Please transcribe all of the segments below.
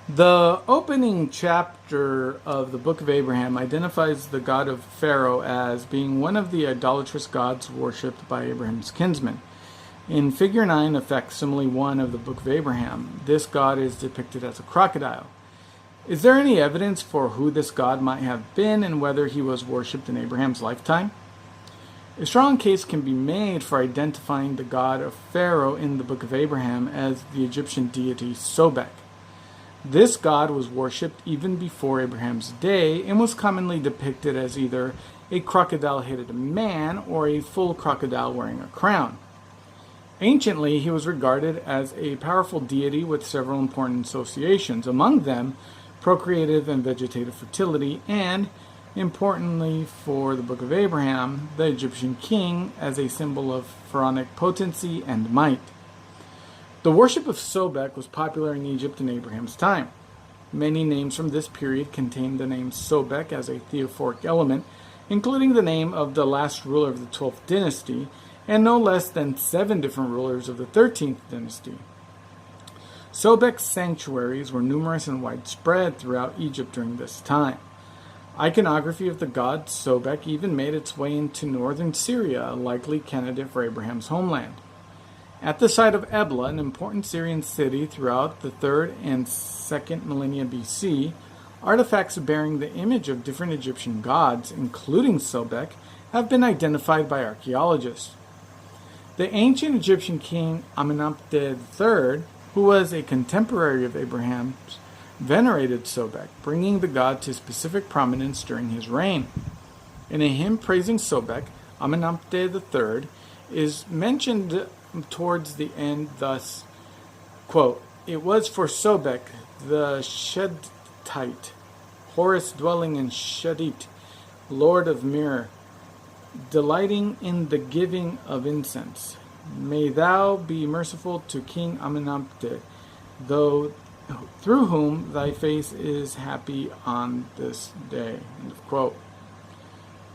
The opening chapter of the Book of Abraham identifies the god of Pharaoh as being one of the idolatrous gods worshipped by Abraham's kinsmen. In Figure 9 of Facsimile 1 of the Book of Abraham, this god is depicted as a crocodile. Is there any evidence for who this god might have been and whether he was worshipped in Abraham's lifetime? A strong case can be made for identifying the god of Pharaoh in the Book of Abraham as the Egyptian deity Sobek. This god was worshipped even before Abraham's day and was commonly depicted as either a crocodile-headed man or a full crocodile wearing a crown. Anciently, he was regarded as a powerful deity with several important associations, among them procreative and vegetative fertility, and, importantly for the Book of Abraham, the Egyptian king as a symbol of pharaonic potency and might. The worship of Sobek was popular in Egypt in Abraham's time. Many names from this period contain the name Sobek as a theophoric element, including the name of the last ruler of the 12th dynasty, and no less than 7 different rulers of the 13th dynasty. Sobek's sanctuaries were numerous and widespread throughout Egypt during this time. Iconography of the god Sobek even made its way into northern Syria, a likely candidate for Abraham's homeland. At the site of Ebla, an important Syrian city throughout the 3rd and 2nd millennia BC, artifacts bearing the image of different Egyptian gods, including Sobek, have been identified by archaeologists. The ancient Egyptian king Amenemhat III, who was a contemporary of Abraham's, venerated Sobek, bringing the god to specific prominence during his reign. In a hymn praising Sobek, Amenemhat III is mentioned towards the end thus, quote, "It was for Sobek, the Shedtite, Horus dwelling in Shedit, lord of Mir, delighting in the giving of incense. May thou be merciful to King Amenemhat, through whom thy face is happy on this day." End of quote.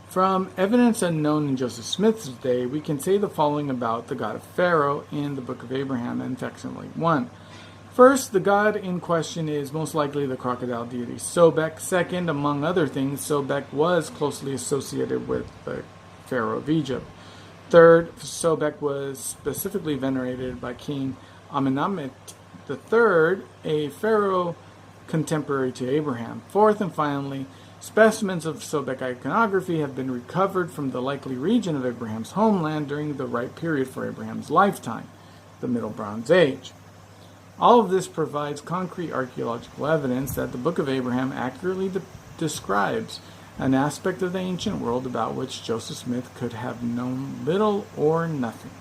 From evidence unknown in Joseph Smith's day, we can say the following about the god of Pharaoh in the Book of Abraham and Facsimile 1. First, the god in question is most likely the crocodile deity Sobek. Second, among other things, Sobek was closely associated with the Pharaoh of Egypt. Third, Sobek was specifically venerated by King Amenemhat III, a pharaoh contemporary to Abraham. Fourth and finally, specimens of Sobek iconography have been recovered from the likely region of Abraham's homeland during the right period for Abraham's lifetime, the Middle Bronze Age. All of this provides concrete archaeological evidence that the Book of Abraham accurately describes an aspect of the ancient world about which Joseph Smith could have known little or nothing.